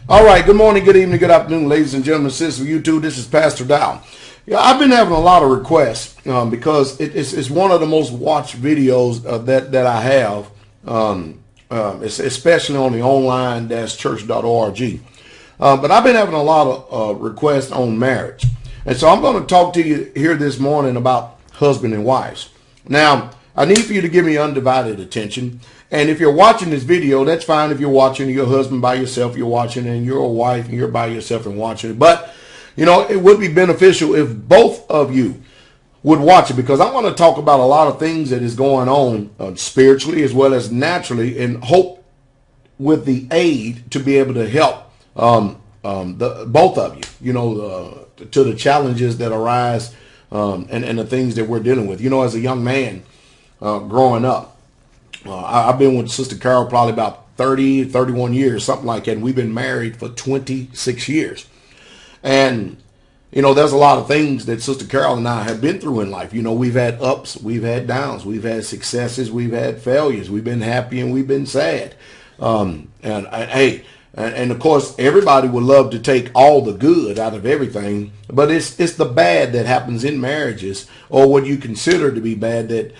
All right, good morning, good evening, good afternoon, ladies and gentlemen, sisters of YouTube. This is Pastor Dowell. Yeah, I've been having a lot of requests because it's one of the most watched videos that I have, especially on the online-church.org. But I've been having a lot of requests on marriage. And so I'm going to talk to you here this morning about husband and wives. Now, I need for you to give me undivided attention. And if you're watching this video, that's fine. If you're watching your husband by yourself, you're watching, and you're a wife and you're by yourself and watching it. But, you know, it would be beneficial if both of you would watch it, because I want to talk about a lot of things that is going on spiritually as well as naturally, and hope with the aid to be able to help both of you, you know, to the challenges that arise and the things that we're dealing with. You know, as a young man growing up, I've been with Sister Carol probably about 31 years, something like that. And we've been married for 26 years. And, you know, there's a lot of things that Sister Carol and I have been through in life. You know, we've had ups, we've had downs, we've had successes, we've had failures. We've been happy and we've been sad. And of course, everybody would love to take all the good out of everything, but it's the bad that happens in marriages, or what you consider to be bad, that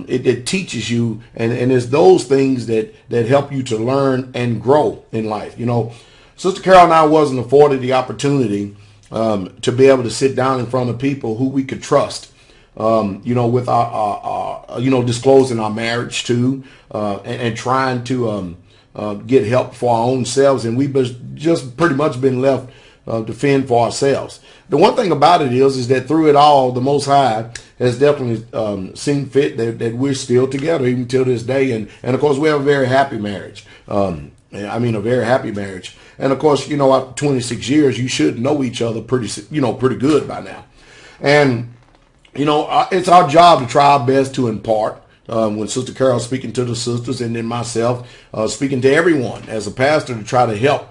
it teaches you, and it's those things that help you to learn and grow in life. You know, Sister Carol and I wasn't afforded the opportunity to be able to sit down in front of people who we could trust. You know, with our disclosing our marriage to, and trying to get help for our own selves, and we've just pretty much been left to fend for ourselves. The one thing about it is that through it all, the Most High has definitely seen fit that we're still together even till this day, and of course we have a very happy marriage. A very happy marriage. And of course, you know, after 26 years, you should know each other pretty good by now. And you know, it's our job to try our best to impart. When Sister Carol speaking to the sisters, and then myself speaking to everyone as a pastor, to try to help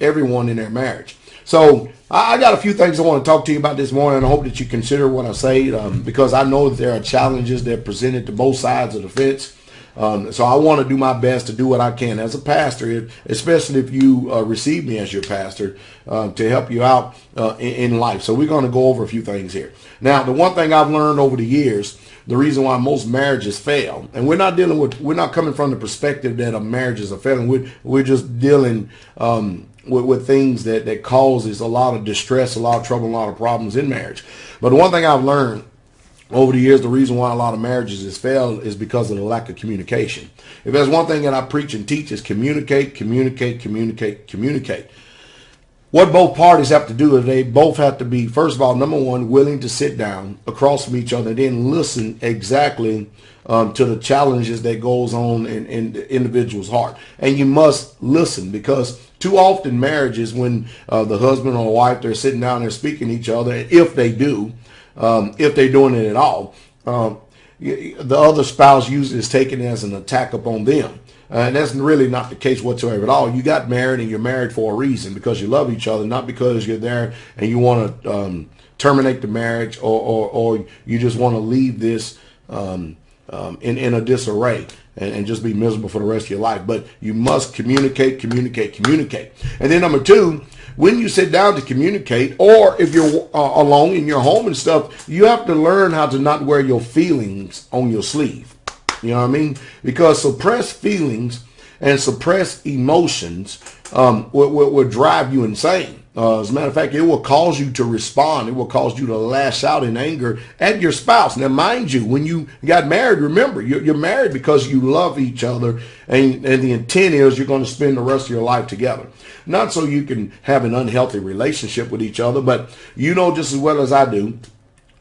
everyone in their marriage. So I got a few things I want to talk to you about this morning. I hope that you consider what I say, because I know that there are challenges that are presented to both sides of the fence. So I want to do my best to do what I can as a pastor, especially if you receive me as your pastor, to help you out in life. So we're going to go over a few things here. Now, the one thing I've learned over the years, the reason why most marriages fail, and we're not coming from the perspective that a marriage is a failing. We're just dealing with things that causes a lot of distress, a lot of trouble, a lot of problems in marriage. But the one thing I've learned over the years, the reason why a lot of marriages has failed is because of the lack of communication. If there's one thing that I preach and teach, is communicate, communicate, communicate, communicate. What both parties have to do is they both have to be, first of all, number one, willing to sit down across from each other and then listen exactly to the challenges that goes on in the individual's heart. And you must listen, because too often marriages, when the husband or wife, they're sitting down, they're speaking to each other, if they do, if they're doing it at all, the other spouse usually is taken as an attack upon them. And that's really not the case whatsoever at all. You got married, and you're married for a reason, because you love each other, not because you're there and you want to terminate the marriage, or you just want to leave this in a disarray and just be miserable for the rest of your life. But you must communicate, communicate, communicate. And then number two, when you sit down to communicate, or if you're alone in your home and stuff, you have to learn how to not wear your feelings on your sleeve. You know what I mean? Because suppressed feelings and suppressed emotions will drive you insane. As a matter of fact, it will cause you to respond. It will cause you to lash out in anger at your spouse. Now, mind you, when you got married, remember, you're married because you love each other, and the intent is you're going to spend the rest of your life together. Not so you can have an unhealthy relationship with each other, but you know just as well as I do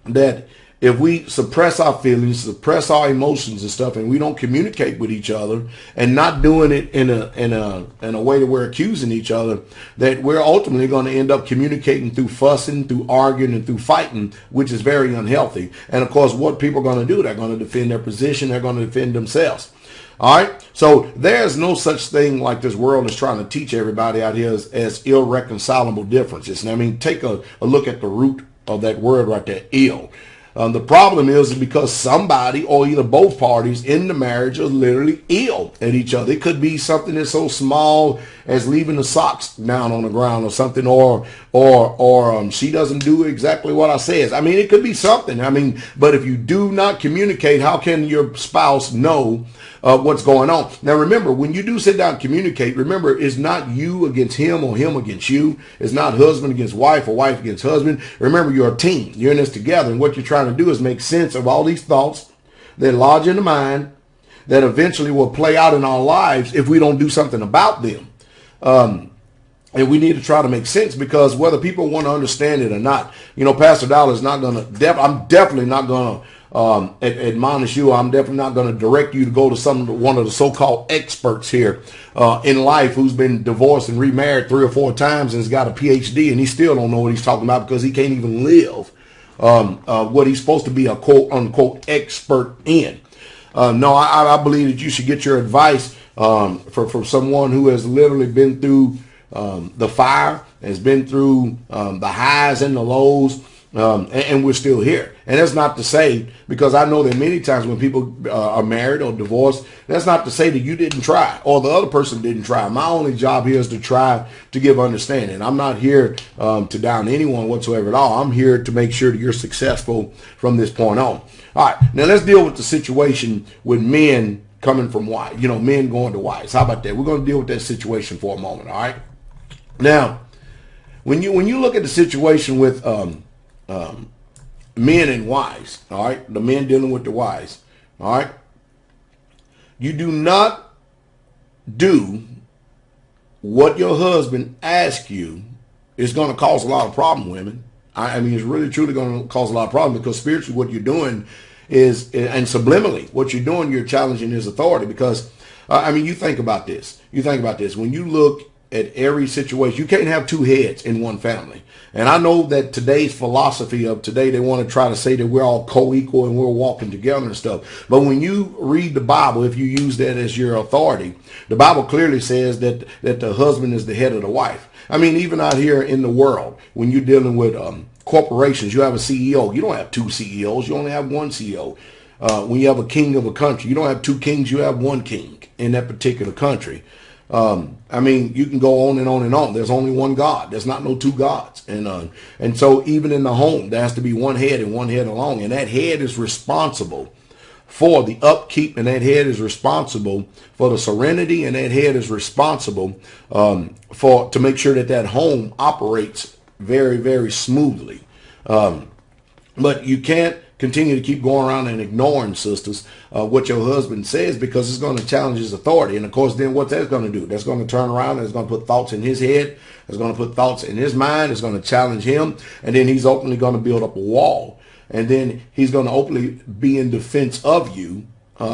that if we suppress our feelings, suppress our emotions and stuff, and we don't communicate with each other, and not doing it in a way that we're accusing each other, that we're ultimately going to end up communicating through fussing, through arguing, and through fighting, which is very unhealthy. And of course, what people are going to do, they're going to defend their position, they're going to defend themselves. All right, so there's no such thing like this world is trying to teach everybody out here as irreconcilable differences. And I mean, take a look at the root of that word right there, ill. The problem is because somebody or either both parties in the marriage are literally ill at each other. It could be something that's so small as leaving the socks down on the ground or something, or she doesn't do exactly what I says. I mean, it could be something. I mean, but if you do not communicate, how can your spouse know what's going on? Now, remember, when you do sit down and communicate, remember, it's not you against him or him against you. It's not husband against wife or wife against husband. Remember, you're a team. You're in this together. And what you're trying to do is make sense of all these thoughts that lodge in the mind that eventually will play out in our lives if we don't do something about them. And we need to try to make sense, because whether people want to understand it or not, Pastor Dowell is not going to, I'm definitely not going to admonish you. I'm definitely not going to direct you to go to one of the so-called experts here in life who's been divorced and remarried 3 or 4 times and has got a PhD, and he still don't know what he's talking about because he can't even live what he's supposed to be a quote unquote expert in. No, I believe that you should get your advice from someone who has literally been through the fire, has been through the highs and the lows, and we're still here. And that's not to say, because I know that many times when people are married or divorced, that's not to say that you didn't try or the other person didn't try. My only job here is to try to give understanding. I'm not here to down anyone whatsoever at all. I'm here to make sure that you're successful from this point on. All right, now let's deal with the situation with men coming from wives, men going to wives. How about that? We're going to deal with that situation for a moment, all right? Now, when you look at the situation with men and wives, all right, the men dealing with the wives, all right, you do not do what your husband asks you is going to cause a lot of problem, women. I mean, it's really truly going to cause a lot of problems, because spiritually what you're doing is, and subliminally what you're doing, you're challenging his authority. Because, you think about this. When you look at every situation, you can't have 2 heads in one family. And I know that today's philosophy of today, they want to try to say that we're all co-equal and we're walking together and stuff. But when you read the Bible, if you use that as your authority, the Bible clearly says that the husband is the head of the wife. I mean, even out here in the world, when you're dealing with corporations, you have a CEO. You don't have 2 CEOs. You only have 1 CEO. When you have a king of a country, you don't have 2 kings. You have 1 king in that particular country. You can go on and on and on. There's only one God. There's not no 2 gods. And so even in the home, there has to be 1 head and 1 head alone. And that head is responsible for the upkeep, and that head is responsible for the serenity, and that head is responsible to make sure that home operates very, very smoothly. But you can't continue to keep going around and ignoring, sisters, what your husband says, because it's going to challenge his authority. And of course, then what that's going to do? That's going to turn around and it's going to put thoughts in his head. It's going to put thoughts in his mind. It's going to challenge him. And then he's openly going to build up a wall. And then he's going to openly be in defense of you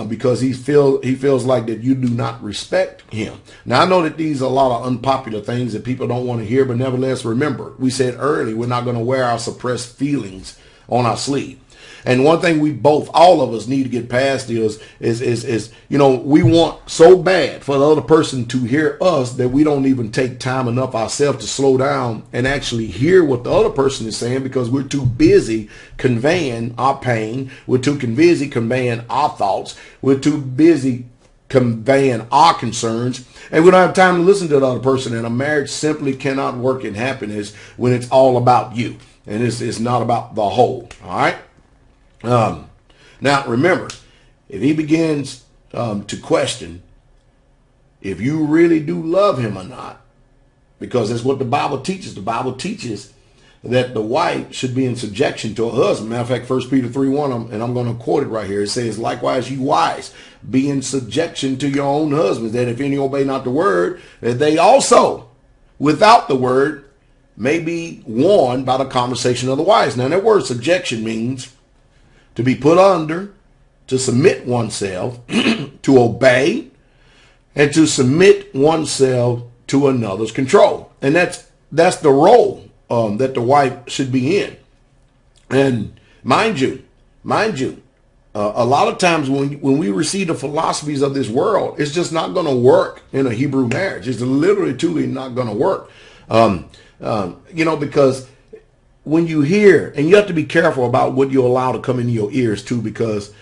because he feels like that you do not respect him. Now, I know that these are a lot of unpopular things that people don't want to hear, but nevertheless, remember, we said earlier, we're not going to wear our suppressed feelings on our sleeve. And one thing all of us need to get past is we want so bad for the other person to hear us that we don't even take time enough ourselves to slow down and actually hear what the other person is saying, because we're too busy conveying our pain. We're too busy conveying our thoughts. We're too busy conveying our concerns, and we don't have time to listen to the other person. And a marriage simply cannot work in happiness when it's all about you and it's not about the whole. All right. Now, remember, if he begins to question if you really do love him or not, because that's what the Bible teaches. The Bible teaches that the wife should be in subjection to her husband. Matter of fact, 1 Peter 3:1, and I'm going to quote it right here. It says, likewise, you wives, be in subjection to your own husbands, that if any obey not the word, that they also, without the word, may be warned by the conversation of the wives. Now, that word subjection means to be put under, to submit oneself, to obey, and to submit oneself to another's control. And that's the role that the wife should be in. And mind you, a lot of times when we receive the philosophies of this world, it's just not going to work in a Hebrew marriage. It's literally, truly not going to work. Because when you hear, and you have to be careful about what you allow to come into your ears too, because,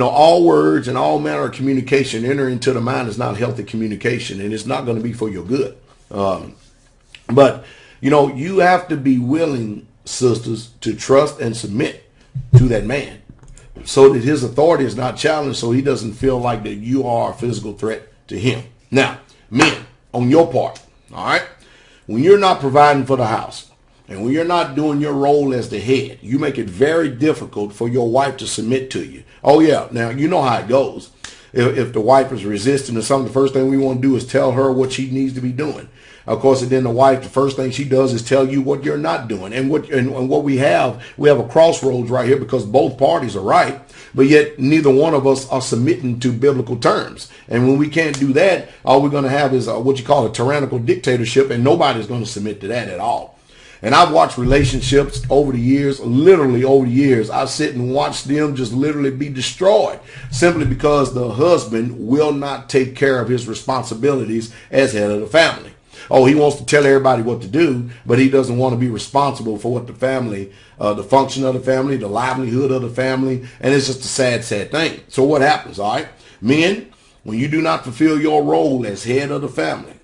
all words and all manner of communication enter into the mind is not healthy communication, and it's not going to be for your good. But, you have to be willing, sisters, to trust and submit to that man so that his authority is not challenged, so he doesn't feel like that you are a physical threat to him. Now, men, on your part, all right, when you're not providing for the house and when you're not doing your role as the head, you make it very difficult for your wife to submit to you. Oh, yeah. Now, you know how it goes. If the wife is resisting or something, the first thing we want to do is tell her what she needs to be doing. Of course, and then the wife, the first thing she does is tell you what you're not doing. And what we have a crossroads right here because both parties are right, but yet neither one of us are submitting to biblical terms. And when we can't do that, all we're going to have is what you call a tyrannical dictatorship, and nobody's going to submit to that at all. And I've watched relationships over the years, literally over the years. I sit and watch them just literally be destroyed simply because the husband will not take care of his responsibilities as head of the family. Oh, he wants to tell everybody what to do, but he doesn't want to be responsible for what the family, the function of the family, the livelihood of the family. And it's just a sad, sad thing. So what happens, all right? Men, when you do not fulfill your role as head of the family,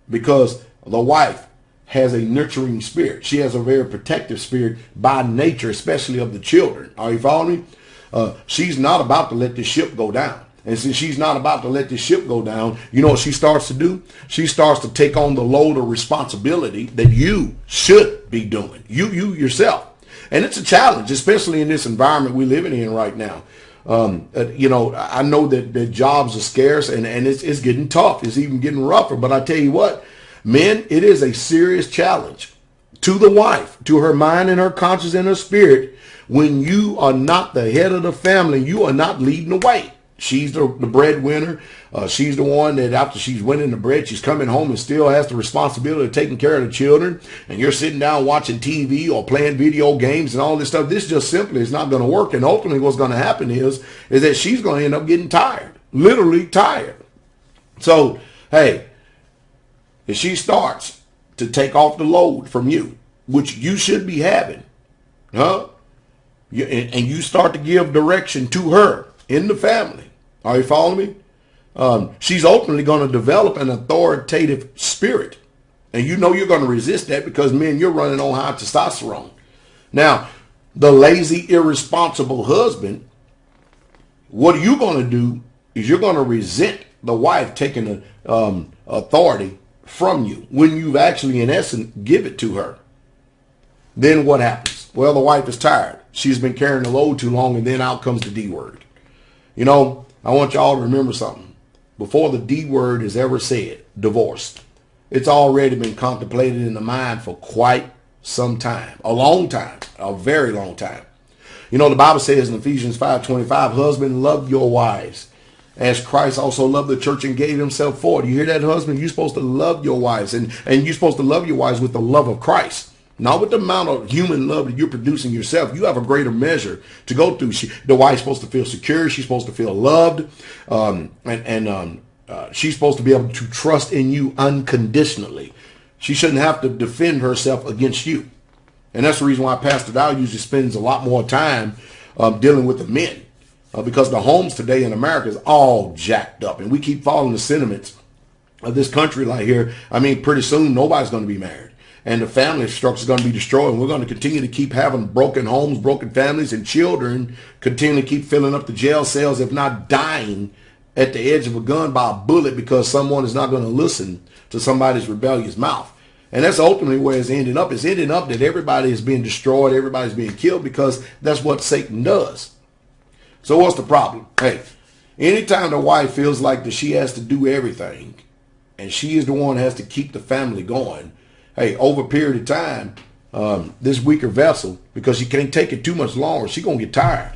because the wife has a nurturing spirit. She has a very protective spirit by nature, especially of the children. Are you following me? She's not about to let this ship go down. And since she's not about to let this ship go down, you know what she starts to do? She starts to take on the load of responsibility that you should be doing. You yourself. And it's a challenge, especially in this environment we're living in right now. I know that jobs are scarce and it's getting tough. It's even getting rougher. But I tell you what, men, it is a serious challenge to the wife, to her mind and her conscience and her spirit. When you are not the head of the family, you are not leading the way. She's the breadwinner. She's the one that after she's winning the bread, she's coming home and still has the responsibility of taking care of the children. And you're sitting down watching TV or playing video games and all this stuff. This just simply is not going to work. And ultimately what's going to happen is that she's going to end up getting tired, literally tired. So, hey, if she starts to take off the load from you, which you should be having, and you start to give direction to her in the family, are you following me? She's ultimately going to develop an authoritative spirit. And you know you're going to resist that because, men, you're running on high testosterone. Now, the lazy, irresponsible husband, what you're going to do is you're going to resent the wife taking authority from you when you've actually, in essence, give it to her. Then what happens? Well, the wife is tired. She's been carrying the load too long, and then out comes the D word. You know, I want y'all to remember something. Before the D word is ever said, divorce, it's already been contemplated in the mind for quite some time, a long time, a very long time. You know, the Bible says in Ephesians 5:25, husband, love your wives as Christ also loved the church and gave himself for it. You hear that, husband? You're supposed to love your wives, and you're supposed to love your wives with the love of Christ. Not with the amount of human love that you're producing yourself. You have a greater measure to go through. The wife's supposed to feel secure. She's supposed to feel loved. She's supposed to be able to trust in you unconditionally. She shouldn't have to defend herself against you. And that's the reason why Pastor Dowell usually spends a lot more time dealing with the men. Because the homes today in America is all jacked up. And we keep following the sentiments of this country like here. I mean, pretty soon nobody's going to be married. And the family structure is going to be destroyed. And we're going to continue to keep having broken homes, broken families, and children continue to keep filling up the jail cells, if not dying at the edge of a gun by a bullet because someone is not going to listen to somebody's rebellious mouth. And that's ultimately where it's ending up. It's ending up that everybody is being destroyed, everybody's being killed because that's what Satan does. So what's the problem? Hey, anytime the wife feels like that she has to do everything and she is the one that has to keep the family going, hey, over a period of time, this weaker vessel, because she can't take it too much longer, she's going to get tired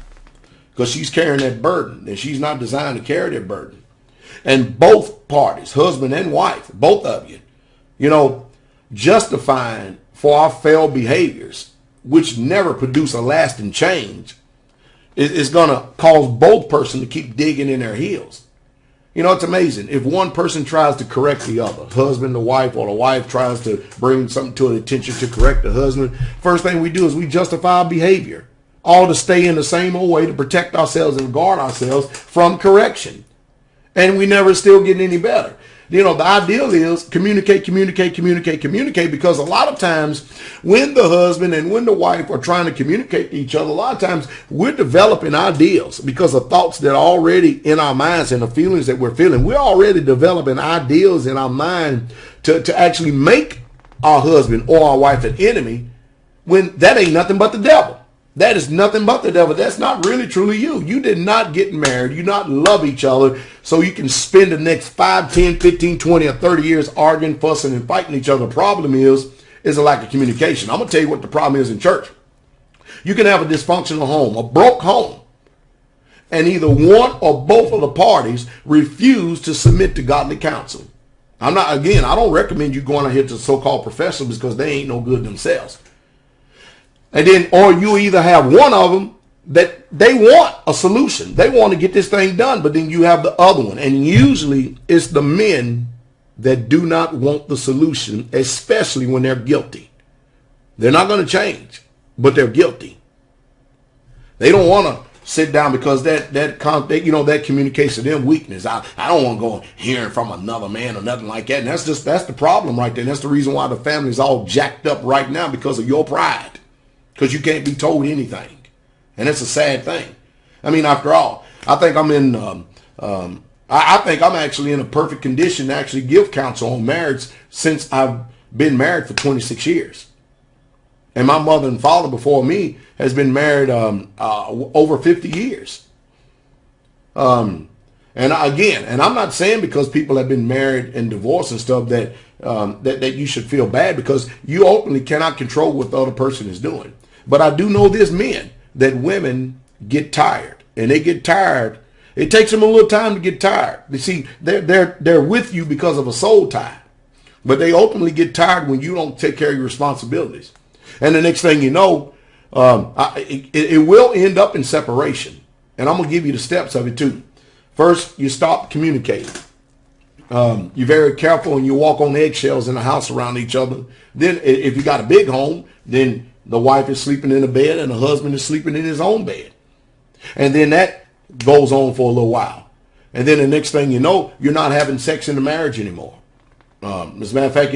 because she's carrying that burden and she's not designed to carry that burden. And both parties, husband and wife, both of you, you know, justifying for our failed behaviors, which never produce a lasting change, is going to cause both persons to keep digging in their heels. You know, it's amazing. If one person tries to correct the other, husband, the wife, or the wife tries to bring something to an attention to correct the husband, first thing we do is we justify our behavior, all to stay in the same old way to protect ourselves and guard ourselves from correction. And we never still get any better. You know, the ideal is communicate, communicate, communicate, communicate, because a lot of times when the husband and when the wife are trying to communicate to each other, a lot of times we're developing ideals because of thoughts that are already in our minds and the feelings that we're feeling. We're already developing ideals in our mind to actually make our husband or our wife an enemy, when that ain't nothing but the devil. That is nothing but the devil. That's not really truly you. You did not get married. You not love each other so you can spend the next 5, 10, 15, 20, or 30 years arguing, fussing, and fighting each other. The problem is a lack of communication. I'm going to tell you what the problem is in church. You can have a dysfunctional home, a broke home, and either one or both of the parties refuse to submit to godly counsel. I don't recommend you going out here to so-called professionals because they ain't no good themselves. And then, or you either have one of them that they want a solution. They want to get this thing done, but then you have the other one. And usually it's the men that do not want the solution, especially when they're guilty. They're not going to change, but they're guilty. They don't want to sit down because that communication, them weakness. I don't want to go hearing from another man or nothing like that. And that's the problem right there. And that's the reason why the family's all jacked up right now, because of your pride. Because you can't be told anything. And it's a sad thing. I mean, after all, I think I think I'm actually in a perfect condition to actually give counsel on marriage since I've been married for 26 years. And my mother and father before me has been married over 50 years. And I'm not saying because people have been married and divorced and stuff that you should feel bad, because you openly cannot control what the other person is doing. But I do know this, men, that women get tired, and they get tired. It takes them a little time to get tired. You see, they're with you because of a soul tie, but they ultimately get tired when you don't take care of your responsibilities. And the next thing you know, it will end up in separation. And I'm gonna give you the steps of it too. First, you stop communicating. You're very careful and you walk on eggshells in the house around each other. Then if you got a big home, then the wife is sleeping in a bed and the husband is sleeping in his own bed. And then that goes on for a little while. And then the next thing you know, you're not having sex in the marriage anymore. As a matter of fact,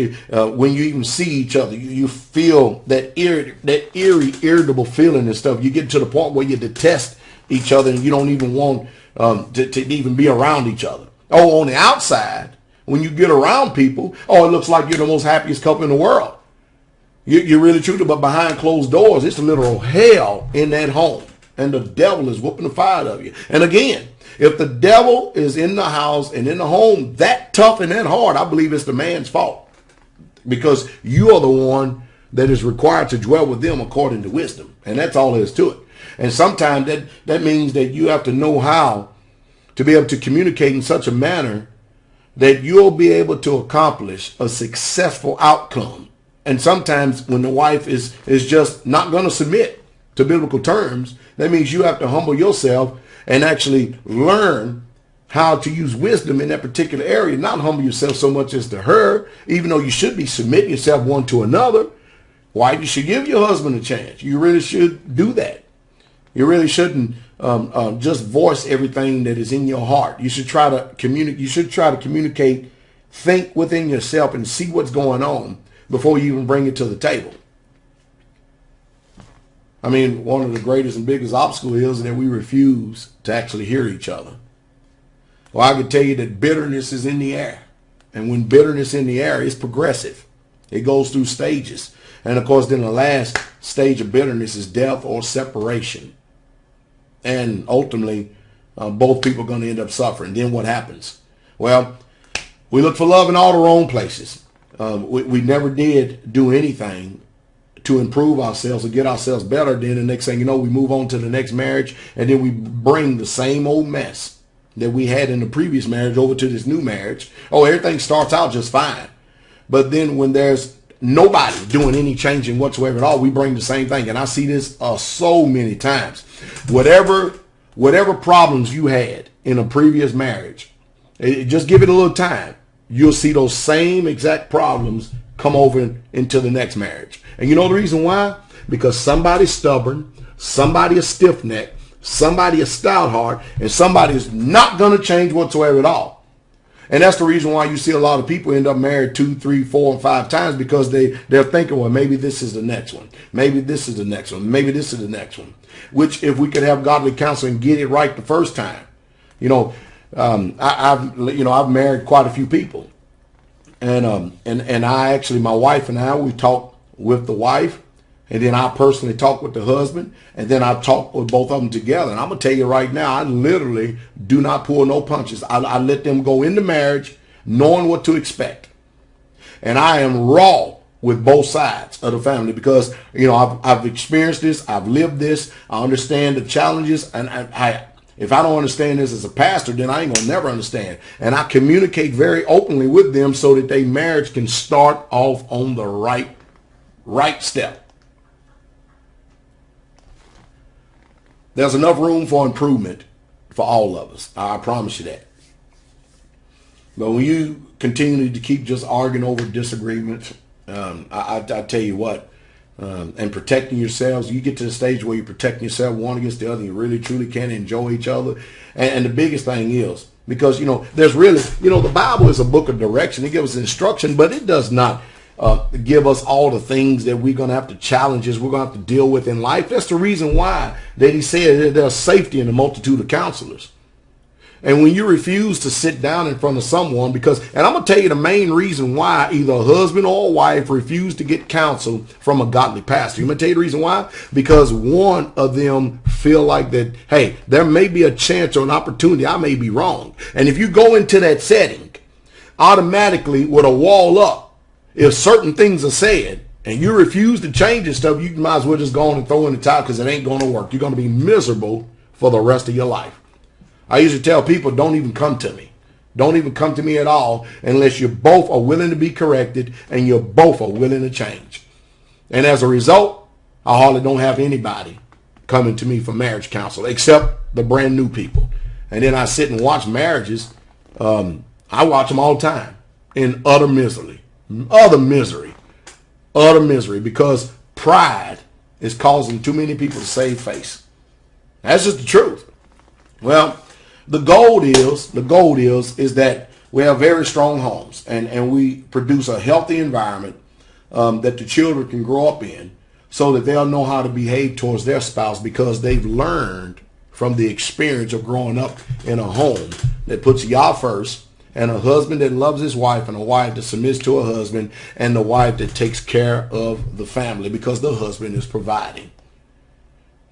when you even see each other, you feel that eerie, irritable feeling and stuff. You get to the point where you detest each other and you don't even want to even be around each other. Oh, on the outside, when you get around people, oh, it looks like you're the most happiest couple in the world. You're really true, but behind closed doors, it's a literal hell in that home. And the devil is whooping the fire out of you. And again, if the devil is in the house and in the home that tough and that hard, I believe it's the man's fault. Because you are the one that is required to dwell with them according to wisdom. And that's all there is to it. And sometimes that means that you have to know how to be able to communicate in such a manner that you'll be able to accomplish a successful outcome. And sometimes when the wife is just not going to submit to biblical terms, that means you have to humble yourself and actually learn how to use wisdom in that particular area. Not humble yourself so much as to her, even though you should be submitting yourself one to another. Wife, you should give your husband a chance. You really should do that. You really shouldn't just voice everything that is in your heart. You should try to communicate. You should try to communicate, think within yourself and see what's going on before you even bring it to the table. I mean, one of the greatest and biggest obstacles is that we refuse to actually hear each other. Well, I can tell you that bitterness is in the air. And when bitterness is in the air, it's progressive. It goes through stages. And of course, then the last stage of bitterness is death or separation. And ultimately, both people are going to end up suffering. Then what happens? Well, we look for love in all the wrong places. We never did do anything to improve ourselves or get ourselves better. Then the next thing you know, we move on to the next marriage, and then we bring the same old mess that we had in the previous marriage over to this new marriage. Oh, everything starts out just fine. But then when there's nobody doing any changing whatsoever at all, we bring the same thing. And I see this so many times. Whatever problems you had in a previous marriage, just give it a little time. You'll see those same exact problems come over into the next marriage. And you know the reason why? Because somebody's stubborn, somebody is stiff-necked, somebody is stout-hearted, and somebody is not going to change whatsoever at all. And that's the reason why you see a lot of people end up married 2, 3, 4, and 5 times, because they're thinking, well, maybe this is the next one. Maybe this is the next one. Maybe this is the next one. Which, if we could have godly counsel and get it right the first time, I've married quite a few people, and I actually, my wife and I, we talk with the wife, and then I personally talk with the husband, and then I talk with both of them together. And I'm going to tell you right now, I literally do not pull no punches. I let them go into marriage knowing what to expect. And I am raw with both sides of the family, because, I've experienced this. I've lived this. I understand the challenges. And if I don't understand this as a pastor, then I ain't going to never understand. And I communicate very openly with them so that their marriage can start off on the right step. There's enough room for improvement for all of us. I promise you that. But when you continue to keep just arguing over disagreements, I tell you what, and protecting yourselves, you get to the stage where you're protecting yourself one against the other. You really, truly can enjoy each other. And the biggest thing is, because, there's really, the Bible is a book of direction. It gives us instruction, but it does not give us all the things that we're going to have to challenges we're going to have to deal with in life. That's the reason why that he said that there's safety in the multitude of counselors. And when you refuse to sit down in front of someone, and I'm going to tell you the main reason why either a husband or a wife refuse to get counsel from a godly pastor. I'm going to tell you the reason why. Because one of them feel like that, hey, there may be a chance or an opportunity. I may be wrong. And if you go into that setting, automatically with a wall up, if certain things are said and you refuse to change and stuff, you might as well just go on and throw in the towel, because it ain't going to work. You're going to be miserable for the rest of your life. I usually tell people, don't even come to me. Don't even come to me at all unless you both are willing to be corrected and you both are willing to change. And as a result, I hardly don't have anybody coming to me for marriage counsel except the brand new people. And then I sit and watch marriages. I watch them all the time in utter misery, because pride is causing too many people to save face. That's just the truth. Well, the goal is that we have very strong homes and we produce a healthy environment that the children can grow up in, so that they'll know how to behave towards their spouse, because they've learned from the experience of growing up in a home that puts y'all first, and a husband that loves his wife, and a wife that submits to a husband, and the wife that takes care of the family because the husband is providing.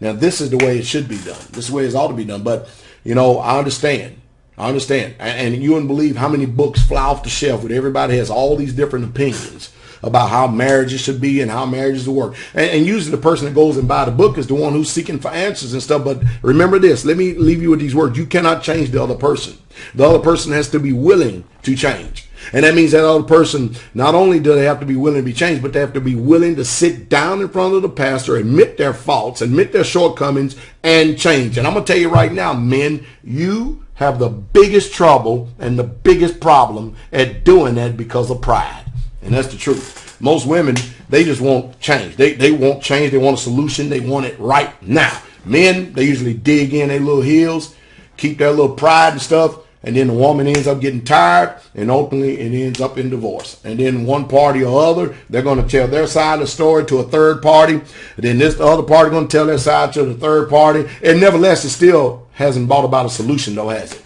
Now, this is the way it should be done. This is the way it ought to be done. But, I understand. And you wouldn't believe how many books fly off the shelf where everybody has all these different opinions about how marriages should be and how marriages will work. And usually the person that goes and buy the book is the one who's seeking for answers and stuff. But remember this, let me leave you with these words. You cannot change the other person. The other person has to be willing to change. And that means that other person, not only do they have to be willing to be changed, but they have to be willing to sit down in front of the pastor, admit their faults, admit their shortcomings, and change. And I'm going to tell you right now, men, you have the biggest trouble and the biggest problem at doing that because of pride. And that's the truth. Most women, they just want change. They want change. They want a solution. They want it right now. Men, they usually dig in their little heels, keep their little pride and stuff, and then the woman ends up getting tired, and ultimately it ends up in divorce. And then one party or other, they're going to tell their side of the story to a third party, and then the other party going to tell their side to the third party, and nevertheless, it still hasn't brought about a solution, though, has it?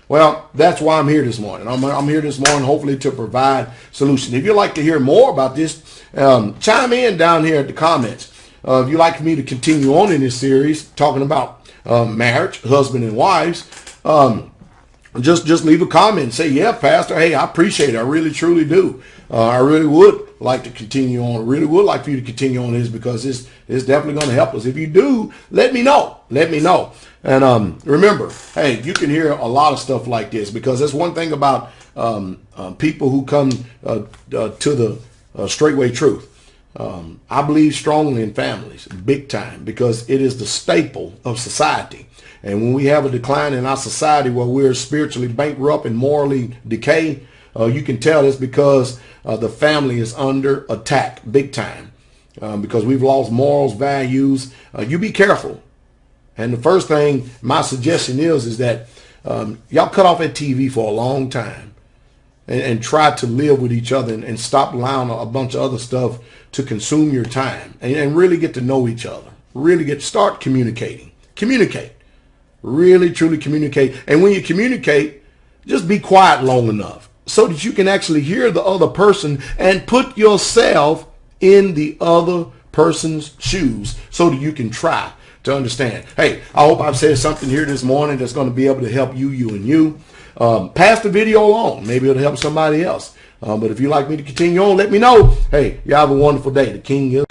Well, that's why I'm here this morning. I'm here this morning hopefully to provide solutions. If you'd like to hear more about this, chime in down here at the comments. If you'd like me to continue on in this series talking about marriage, husband and wives, just leave a comment and say, yeah, Pastor, hey, I appreciate it. I really, truly do. I really would like to continue on. I really would like for you to continue on this, because it's definitely going to help us. If you do, let me know. Let me know. And remember, hey, you can hear a lot of stuff like this, because that's one thing about people who come to the straightway truth. I believe strongly in families, big time, because it is the staple of society. And when we have a decline in our society where we're spiritually bankrupt and morally decay, you can tell it's because the family is under attack big time, because we've lost morals, values. You be careful. And the first thing my suggestion is that y'all cut off that TV for a long time. and try to live with each other and stop allowing a bunch of other stuff to consume your time and really get to know each other. Start communicating. Communicate. Really, truly communicate. And when you communicate, just be quiet long enough so that you can actually hear the other person and put yourself in the other person's shoes so that you can try to understand. Hey, I hope I've said something here this morning that's going to be able to help you, and you. Pass the video along. Maybe it'll help somebody else. But if you'd like me to continue on, let me know. Hey, you have a wonderful day. The King is